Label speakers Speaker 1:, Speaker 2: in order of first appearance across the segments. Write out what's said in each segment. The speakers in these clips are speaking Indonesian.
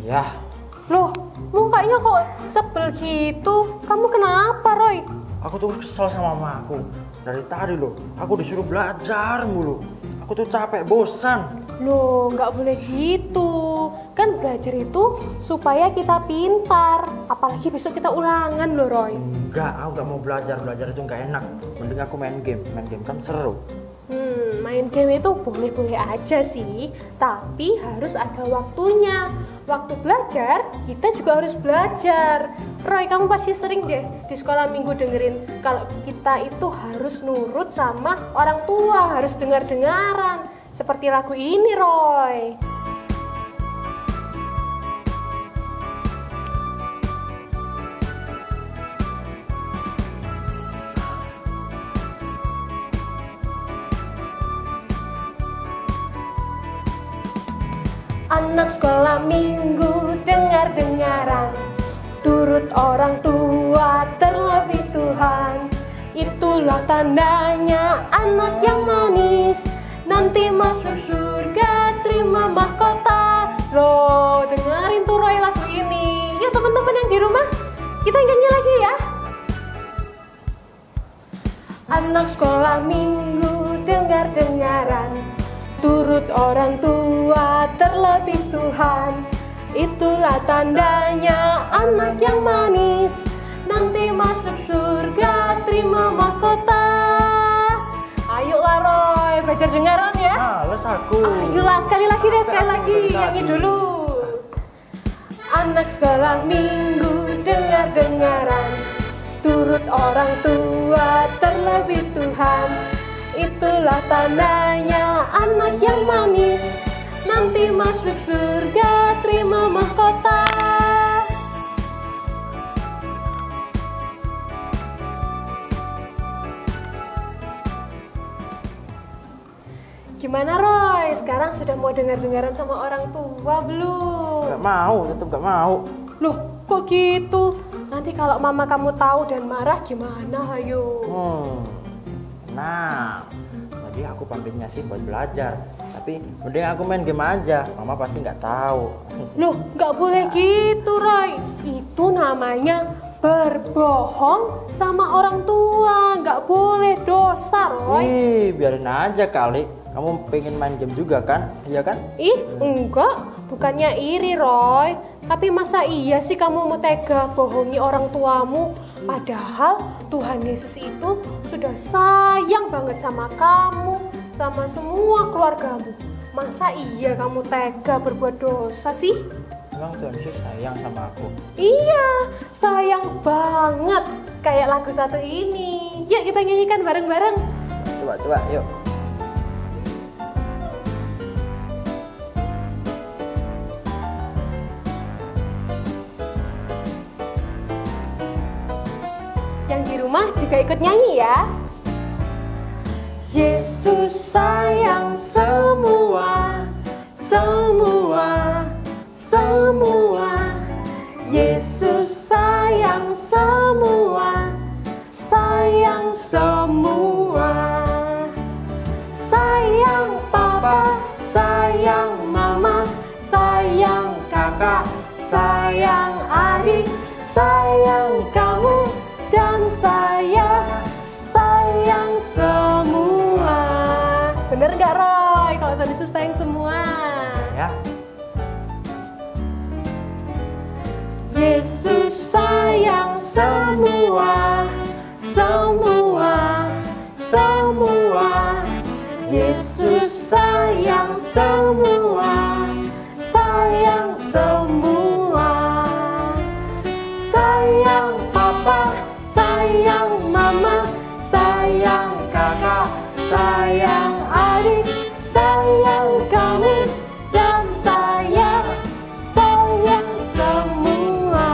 Speaker 1: Ya,
Speaker 2: Loh, mukanya kok sebel gitu? Kamu kenapa, Roy?
Speaker 1: aku tuh kesel sama mama aku. Dari tadi loh, aku disuruh belajar mulu. Aku tuh capek, bosan.
Speaker 2: Loh, nggak boleh gitu. Kan belajar itu supaya kita pintar. Apalagi besok kita ulangan loh, Roy.
Speaker 1: Enggak, aku gak mau belajar. Belajar itu gak enak. Mending aku main game. Main game kan seru.
Speaker 2: Main game itu boleh-boleh aja sih, tapi harus ada waktunya. Waktu belajar, kita juga harus belajar. Roy, kamu pasti sering deh di sekolah minggu dengerin kalau kita itu harus nurut sama orang tua, harus dengar-dengaran. Seperti lagu ini, Roy. Anak sekolah minggu dengar-dengaran, turut orang tua terlebih Tuhan. Itulah tandanya anak yang manis, nanti masuk surga terima mahkota. Loh, dengerin tuh Roy lagu ini. Yuk teman-teman yang di rumah, kita nyanyi lagi ya. Anak sekolah minggu dengar-dengaran, turut orang tua terlebih Tuhan. Itulah tandanya anak yang manis, nanti masuk surga terima mahkota. Ayolah Roy, belajar dengaran ya.
Speaker 1: Males aku.
Speaker 2: Ayolah, sekali lagi deh, sekali lagi. Nyanyi dulu. Anak sekolah minggu dengar-dengaran, turut orang tua terlebih Tuhan. Itulah tandanya anak yang manis, nanti masuk surga terima mahkota. Gimana Roy? Sekarang sudah mau dengar-dengaran sama orang tua belum?
Speaker 1: Gak mau, tetap gak mau.
Speaker 2: Loh, kok gitu? Nanti kalau mama kamu tahu dan marah gimana, ayo?
Speaker 1: Nah, tadi aku pamitnya sih buat belajar. Tapi mending aku main game aja, mama pasti nggak tahu.
Speaker 2: Loh, nggak boleh gitu, Roy. Itu namanya berbohong sama orang tua. Nggak boleh, dosa, Roy.
Speaker 1: Ih, biarin aja kali. Kamu pengen main game juga kan? Iya kan?
Speaker 2: Ih, enggak. Bukannya iri, Roy. Tapi masa iya sih kamu mau tega bohongi orang tuamu? Padahal Tuhan Yesus itu sudah sayang banget sama kamu, sama semua keluargamu. Masa iya kamu tega berbuat dosa sih?
Speaker 1: Emang Tuhan Yesus sayang sama aku?
Speaker 2: Iya, sayang banget. Kayak lagu satu ini. Yuk kita nyanyikan bareng-bareng.
Speaker 1: Coba, yuk.
Speaker 2: Yang di rumah juga ikut nyanyi ya. Yesus sayang semua, semua, semua. Yesus sayang semua, sayang semua. Sayang papa, sayang mama, sayang kakak, sayang adik, sayang kamu dan saya, sayang semua. Bener gak Roy kalau Tuhan Yesus sayang semua?
Speaker 1: Ya.
Speaker 2: Yesus sayang semua, semua, semua. Yesus sayang semua, sayang semua. Sayang papa, sayang mama, sayang kakak, sayang adik, sayang kamu dan saya, sayang semua.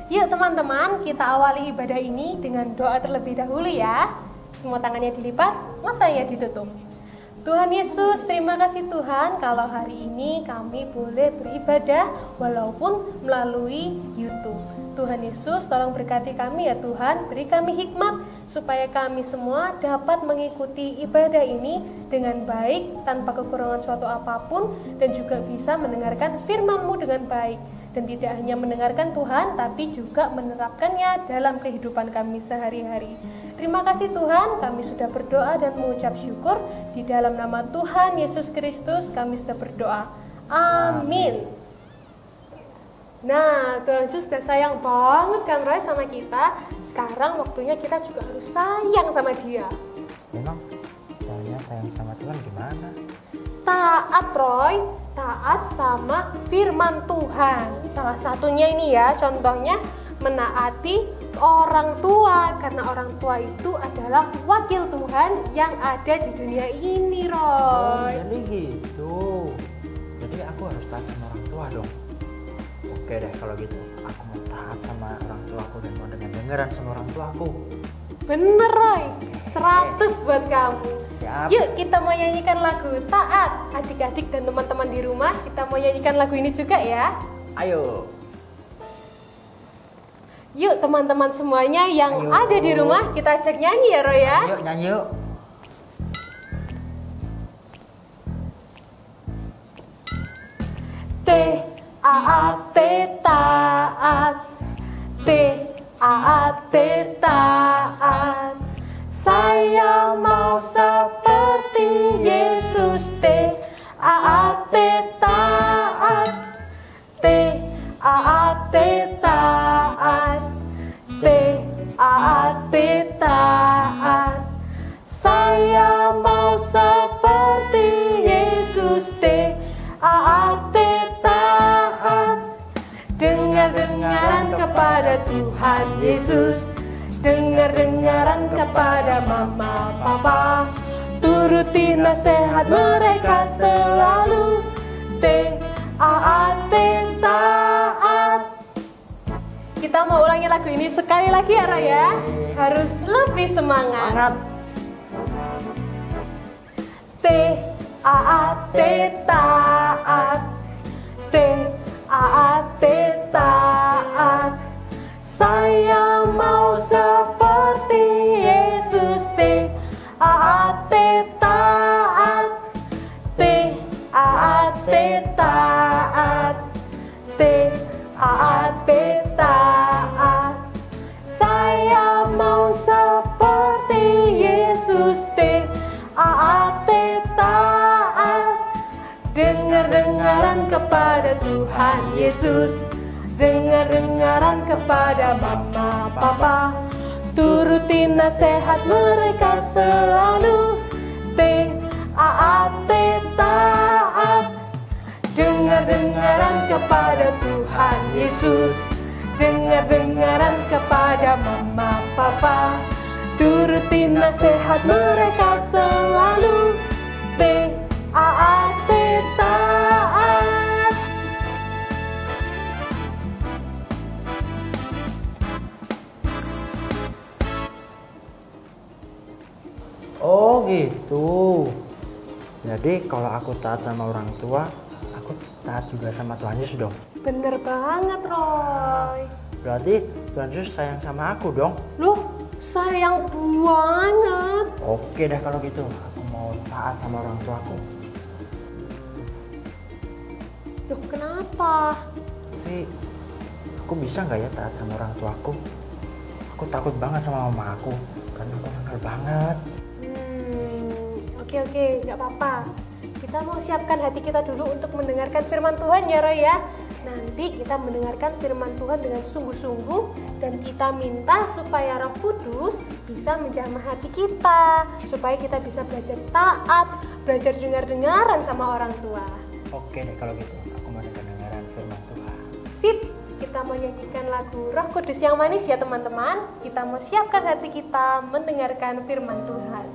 Speaker 2: Yuk teman-teman, kita awali ibadah ini dengan doa terlebih dahulu ya. Semua tangannya dilipat, matanya ditutup. Tuhan Yesus, terima kasih Tuhan kalau hari ini kami boleh beribadah walaupun melalui YouTube. Tuhan Yesus, tolong berkati kami ya Tuhan, beri kami hikmat supaya kami semua dapat mengikuti ibadah ini dengan baik tanpa kekurangan suatu apapun dan juga bisa mendengarkan firman-Mu dengan baik. Dan tidak hanya mendengarkan Tuhan, tapi juga menerapkannya dalam kehidupan kami sehari-hari. Terima kasih Tuhan, kami sudah berdoa dan mengucap syukur. Di dalam nama Tuhan Yesus Kristus kami sudah berdoa. Amin. Nah, Tuhan Yesus sudah sayang banget kan Roy sama kita. Sekarang waktunya kita juga harus sayang sama Dia.
Speaker 1: Memang saya sayang sama Tuhan gimana?
Speaker 2: Taat Roy, taat sama firman Tuhan. Salah satunya ini ya, contohnya menaati orang tua, karena orang tua itu adalah wakil Tuhan yang ada di dunia ini, Roy.
Speaker 1: Jadi gitu. Jadi aku harus taat sama orang tua dong. Oke deh kalau gitu, aku mau taat sama orang tuaku dan mau dengar-dengaran sama orang tuaku.
Speaker 2: Bener Roy, 100 buat kamu.
Speaker 1: Siap.
Speaker 2: Yuk kita mau nyanyikan lagu Taat. Adik-adik dan teman-teman di rumah, kita mau nyanyikan lagu ini juga ya.
Speaker 1: Ayo.
Speaker 2: Yuk teman-teman semuanya yang
Speaker 1: Ayo.
Speaker 2: ada di rumah, kita ajak nyanyi ya Roy ya.
Speaker 1: Ayo nyanyi yuk.
Speaker 2: T-A-A-T taat, T-A-A-T taat. Saya mau seperti Yesus. T-A-A-T taat, T-A-A-T taat, T-A-A-T taat. Saya mau seperti Yesus. T-A-A-T taat. Dengar-dengaran kepada Tuhan Yesus, dengar-dengaran kepada mama papa, turuti nasihat mereka selalu. T-A-A-T taat. Kita mau ulangi lagu ini sekali lagi ya Raya. Harus lebih semangat.
Speaker 1: Semangat.
Speaker 2: T-A-A-T taat, T-A-A-T taat. Saya mau seperti Yesus. T-A-A-T taat, T-A-A-T taat, T-A-A-T taat. Saya mau seperti Yesus. T-A-A-T taat. Dengar-dengaran kepada Tuhan Yesus, dengar-dengaran kepada mama papa, turuti nasihat mereka selalu. T-A-A-T taat. Dengar-dengaran kepada Tuhan Yesus, dengar-dengaran kepada mama papa, turuti nasihat mereka selalu. T-A-A-T taat.
Speaker 1: Oh gitu. Jadi kalau aku taat sama orang tua, aku taat juga sama Tuhan Yesus dong.
Speaker 2: Bener banget Roy.
Speaker 1: Berarti Tuhan Yesus sayang sama aku dong.
Speaker 2: Loh, sayang banget.
Speaker 1: Oke deh kalau gitu, aku mau taat sama orang tuaku.
Speaker 2: Loh, kenapa?
Speaker 1: Tapi aku bisa nggak ya taat sama orang tuaku? Aku takut banget sama mama aku, karena aku nakal banget.
Speaker 2: Oke, nggak apa-apa. Kita mau siapkan hati kita dulu untuk mendengarkan firman Tuhan ya Roy ya. Nanti kita mendengarkan firman Tuhan dengan sungguh-sungguh dan kita minta supaya Roh Kudus bisa menjamah hati kita, supaya kita bisa belajar taat, belajar dengar-dengaran sama orang tua.
Speaker 1: Oke deh kalau gitu, aku mau dengar-dengaran firman Tuhan.
Speaker 2: Sip, kita mau nyanyikan lagu Roh Kudus yang manis ya teman-teman. Kita mau siapkan hati kita mendengarkan firman Tuhan.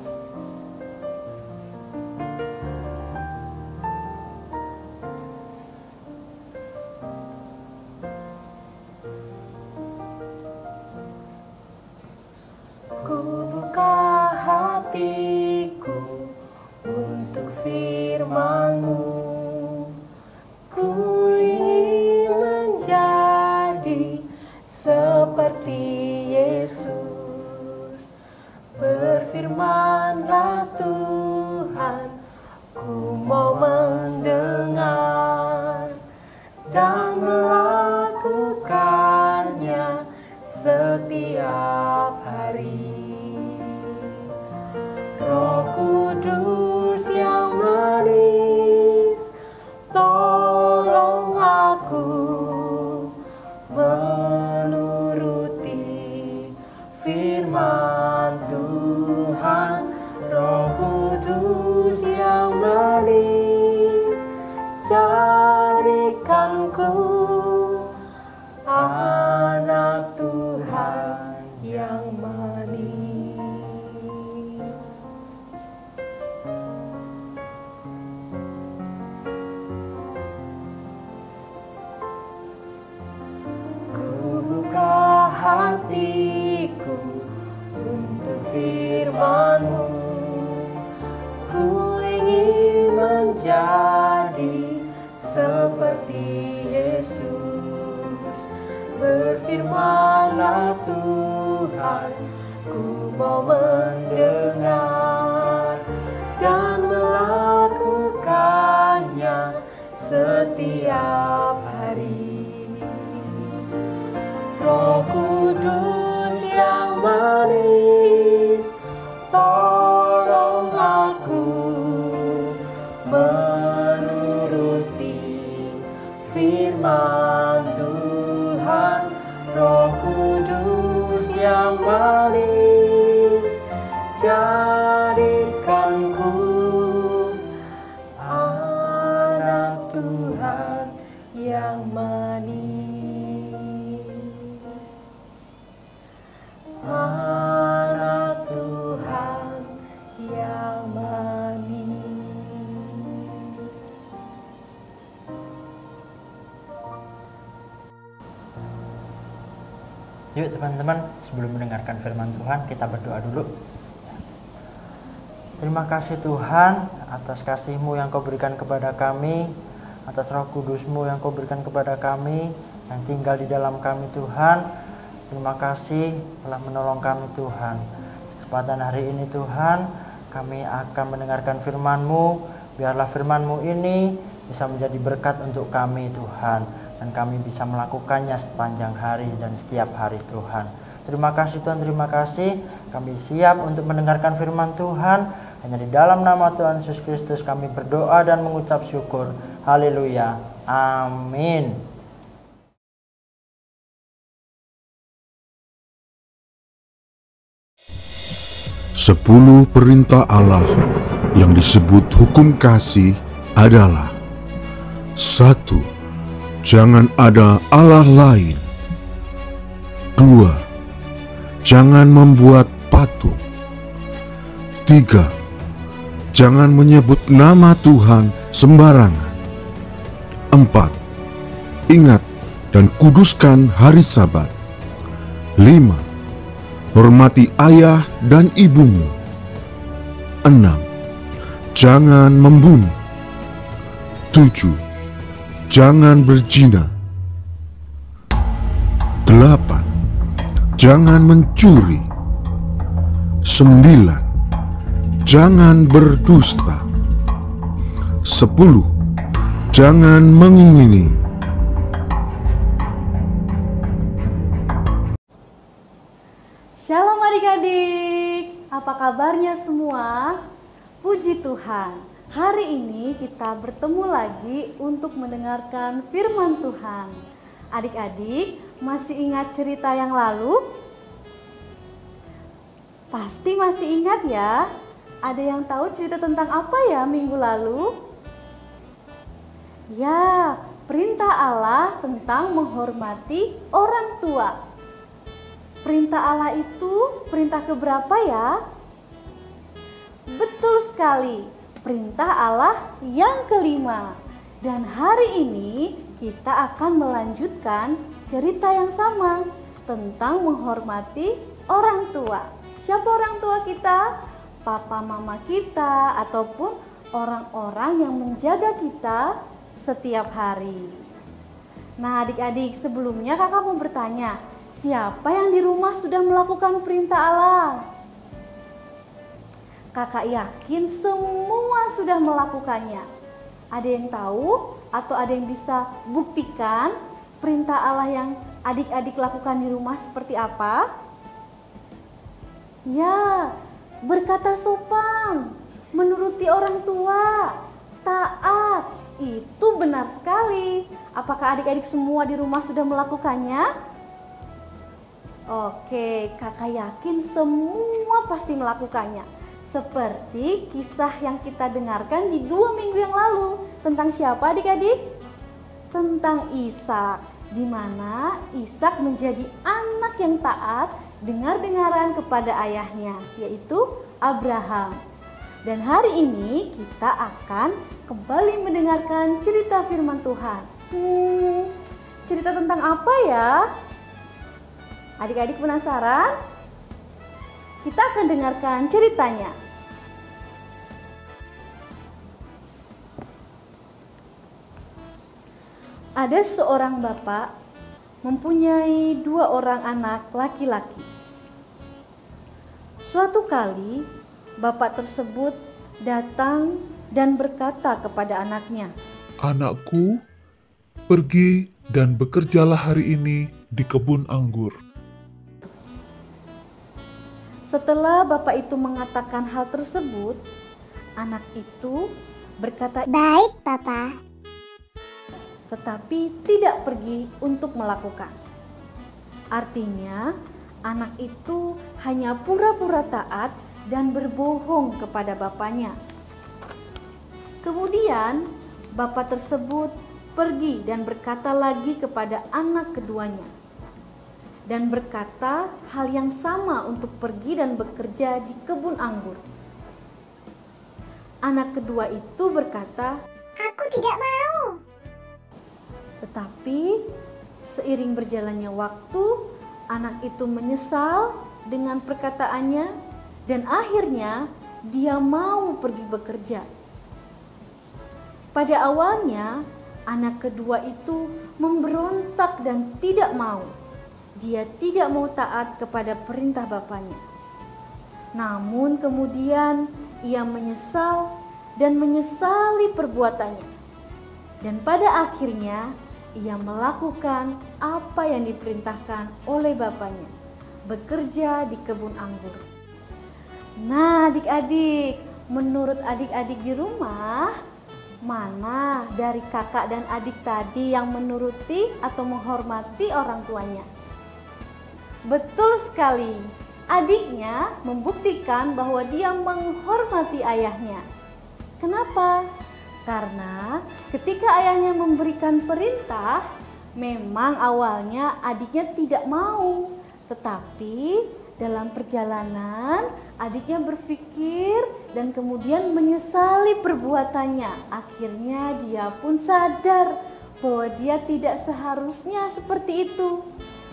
Speaker 2: Ku buka hatiku untuk dan melakukannya setiap hari. Roh Kudus yang manis, tolong aku menuruti firman Tuhan. Roh Kudus yang manis, jadikanku anak Tuhan yang manis. Ku buka hatiku untuk firman-Mu. Ku ingin menjadi seperti Yesus. Berfirmanlah Tuhan, ku mau mendengar dan melakukannya setiap hari. Roh Kudus yang manis, tolong aku menuruti firman Tuhan. Roh Kudus yang manis, jadikanku anak Tuhan yang manis. Anak Tuhan yang manis.
Speaker 1: Yuk teman-teman, sebelum mendengarkan firman Tuhan, kita berdoa dulu. Terima kasih Tuhan atas kasih-Mu yang Kau berikan kepada kami, atas Roh Kudus-Mu yang Kau berikan kepada kami, yang tinggal di dalam kami Tuhan. Terima kasih telah menolong kami Tuhan. Kesempatan hari ini Tuhan, kami akan mendengarkan firman-Mu. Biarlah firman-Mu ini bisa menjadi berkat untuk kami Tuhan, dan kami bisa melakukannya sepanjang hari dan setiap hari Tuhan. Terima kasih Tuhan, terima kasih. Kami siap untuk mendengarkan firman Tuhan. Hanya di dalam nama Tuhan Yesus Kristus kami berdoa dan mengucap syukur. Haleluya. Amin.
Speaker 3: Sepuluh perintah Allah yang disebut hukum kasih adalah: 1. Jangan ada Allah lain. 2. Jangan membuat patung. 3. Jangan menyebut nama Tuhan sembarangan. 4. Ingat dan kuduskan hari Sabat. 5. Hormati ayah dan ibumu. 6. Jangan membunuh. 7. Jangan berzina. 8. Jangan mencuri. 9. Jangan berdusta. 10. Jangan mengingini.
Speaker 4: Shalom adik-adik, apa kabarnya semua? Puji Tuhan, hari ini kita bertemu lagi untuk mendengarkan firman Tuhan. Adik-adik, masih ingat cerita yang lalu? Pasti masih ingat ya? Ada yang tahu cerita tentang apa ya minggu lalu? Ya, perintah Allah tentang menghormati orang tua. Perintah Allah itu perintah keberapa ya? Betul sekali, perintah Allah yang kelima. Dan hari ini kita akan melanjutkan cerita yang sama tentang menghormati orang tua. Siapa orang tua kita? Papa mama kita ataupun orang-orang yang menjaga kita setiap hari. Nah adik-adik, sebelumnya kakak mau bertanya, siapa yang di rumah sudah melakukan perintah Allah? Kakak yakin semua sudah melakukannya. Ada yang tahu atau ada yang bisa buktikan perintah Allah yang adik-adik lakukan di rumah seperti apa? Ya, berkata sopan, menuruti orang tua, taat. Itu benar sekali. Apakah adik-adik semua di rumah sudah melakukannya? Oke, kakak yakin semua pasti melakukannya. Seperti kisah yang kita dengarkan di 2 minggu yang lalu. Tentang siapa adik-adik? Tentang Ishak, di mana Ishak menjadi anak yang taat dengar-dengaran kepada ayahnya, yaitu Abraham. Dan hari ini kita akan kembali mendengarkan cerita firman Tuhan. Cerita tentang apa ya? Adik-adik penasaran? Kita akan dengarkan ceritanya. Ada seorang bapak mempunyai 2 orang anak laki-laki. Suatu kali, bapak tersebut datang dan berkata kepada anaknya,
Speaker 5: "Anakku, pergi dan bekerjalah hari ini di kebun anggur."
Speaker 4: Setelah bapak itu mengatakan hal tersebut, anak itu berkata,
Speaker 6: "Baik, Papa."
Speaker 4: Tetapi tidak pergi untuk melakukan. Artinya, anak itu hanya pura-pura taat dan berbohong kepada bapaknya. Kemudian, bapak tersebut pergi dan berkata lagi kepada anak keduanya, dan berkata hal yang sama untuk pergi dan bekerja di kebun anggur. Anak kedua itu berkata,
Speaker 6: "Aku tidak mau."
Speaker 4: Tetapi seiring berjalannya waktu, anak itu menyesal dengan perkataannya dan akhirnya dia mau pergi bekerja. Pada awalnya, anak kedua itu memberontak dan tidak mau. Dia tidak mau taat kepada perintah bapaknya. Namun kemudian ia menyesal dan menyesali perbuatannya. Dan pada akhirnya ia melakukan apa yang diperintahkan oleh bapaknya, bekerja di kebun anggur. Nah, adik-adik, menurut adik-adik di rumah, mana dari kakak dan adik tadi yang menuruti atau menghormati orang tuanya? Betul sekali, adiknya membuktikan bahwa dia menghormati ayahnya. Kenapa? Karena ketika ayahnya memberikan perintah, memang awalnya adiknya tidak mau. Tetapi dalam perjalanan adiknya berpikir dan kemudian menyesali perbuatannya. Akhirnya dia pun sadar bahwa dia tidak seharusnya seperti itu.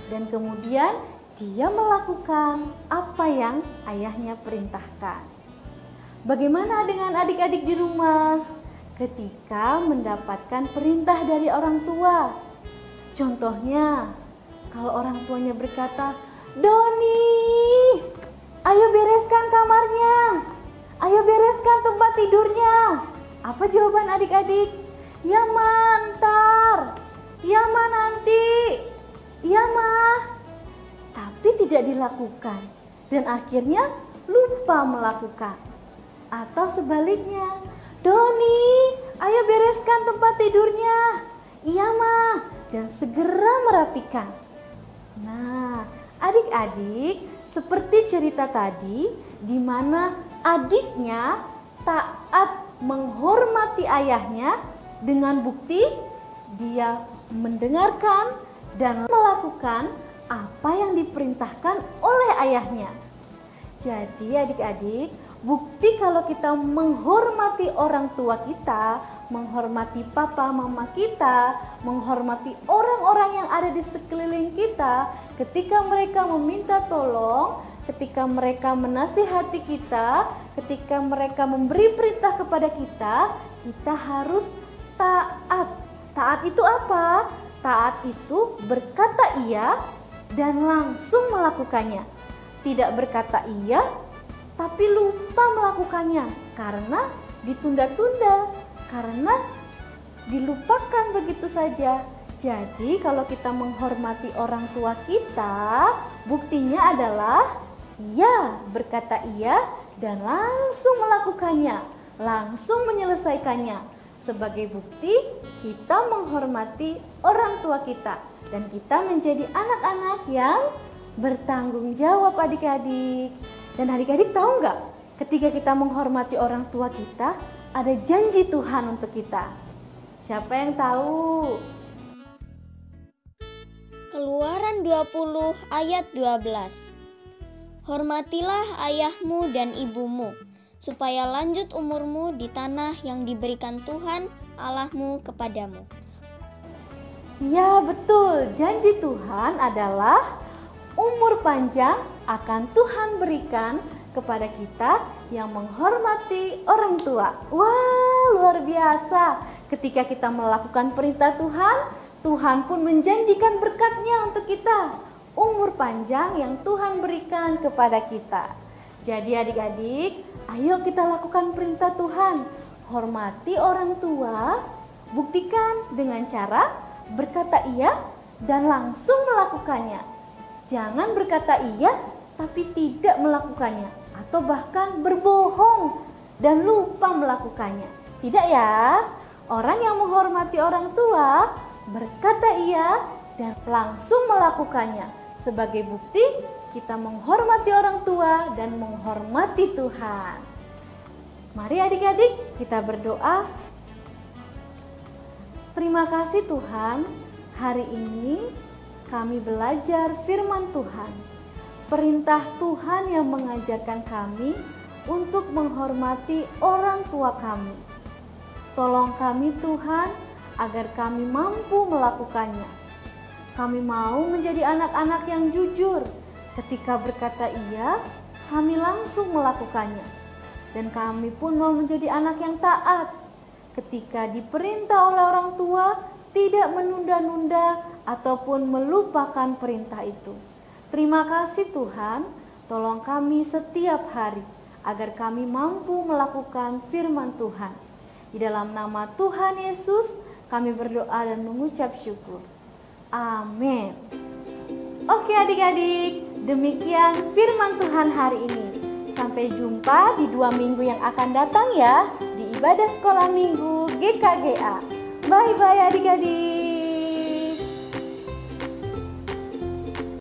Speaker 4: Dan kemudian dia melakukan apa yang ayahnya perintahkan. Bagaimana dengan adik-adik di rumah? Ketika mendapatkan perintah dari orang tua. Contohnya, kalau orang tuanya berkata, "Doni, ayo bereskan kamarnya, ayo bereskan tempat tidurnya." Apa jawaban adik-adik? "Ya Ma, ntar, ya Ma nanti, ya Ma." Tapi tidak dilakukan dan akhirnya lupa melakukan. Atau sebaliknya, "Doni, ayo bereskan tempat tidurnya." "Iya, Ma," dan segera merapikan. Nah, adik-adik, seperti cerita tadi, di mana adiknya taat menghormati ayahnya dengan bukti dia mendengarkan dan melakukan apa yang diperintahkan oleh ayahnya. Jadi adik-adik, bukti kalau kita menghormati orang tua kita, menghormati papa mama kita, menghormati orang-orang yang ada di sekeliling kita, ketika mereka meminta tolong, ketika mereka menasihati kita, ketika mereka memberi perintah kepada kita, kita harus taat. Taat itu apa? Taat itu berkata iya dan langsung melakukannya. Tidak berkata iya tapi lupa melakukannya karena ditunda-tunda, karena dilupakan begitu saja. Jadi kalau kita menghormati orang tua kita, buktinya adalah iya, berkata iya dan langsung melakukannya, langsung menyelesaikannya. Sebagai bukti kita menghormati orang tua kita dan kita menjadi anak-anak yang bertanggung jawab adik-adik. Dan adik-adik tahu nggak, ketika kita menghormati orang tua kita, ada janji Tuhan untuk kita. Siapa yang tahu?
Speaker 7: Keluaran 20 ayat 12. Hormatilah ayahmu dan ibumu, supaya lanjut umurmu di tanah yang diberikan Tuhan Allahmu kepadamu.
Speaker 4: Ya betul, janji Tuhan adalah umur panjang akan Tuhan berikan kepada kita yang menghormati orang tua. Wah, luar biasa. Ketika kita melakukan perintah Tuhan, Tuhan pun menjanjikan berkat-Nya untuk kita. Umur panjang yang Tuhan berikan kepada kita. Jadi adik-adik, ayo kita lakukan perintah Tuhan. Hormati orang tua, buktikan dengan cara berkata iya dan langsung melakukannya. Jangan berkata iya tapi tidak melakukannya, atau bahkan berbohong dan lupa melakukannya. Tidak ya. Orang yang menghormati orang tua berkata iya dan langsung melakukannya. Sebagai bukti kita menghormati orang tua dan menghormati Tuhan. Mari adik-adik kita berdoa. Terima kasih Tuhan, hari ini kami belajar firman Tuhan. Perintah Tuhan yang mengajarkan kami untuk menghormati orang tua kami. Tolong kami Tuhan agar kami mampu melakukannya. Kami mau menjadi anak-anak yang jujur. Ketika berkata iya, kami langsung melakukannya. Dan kami pun mau menjadi anak yang taat. Ketika diperintah oleh orang tua, tidak menunda-nunda ataupun melupakan perintah itu. Terima kasih Tuhan, tolong kami setiap hari agar kami mampu melakukan firman Tuhan. Di dalam nama Tuhan Yesus, kami berdoa dan mengucap syukur. Amin. Oke adik-adik, demikian firman Tuhan hari ini. Sampai jumpa di 2 minggu yang akan datang ya, di ibadah sekolah minggu GKGA. Bye-bye adik-adik.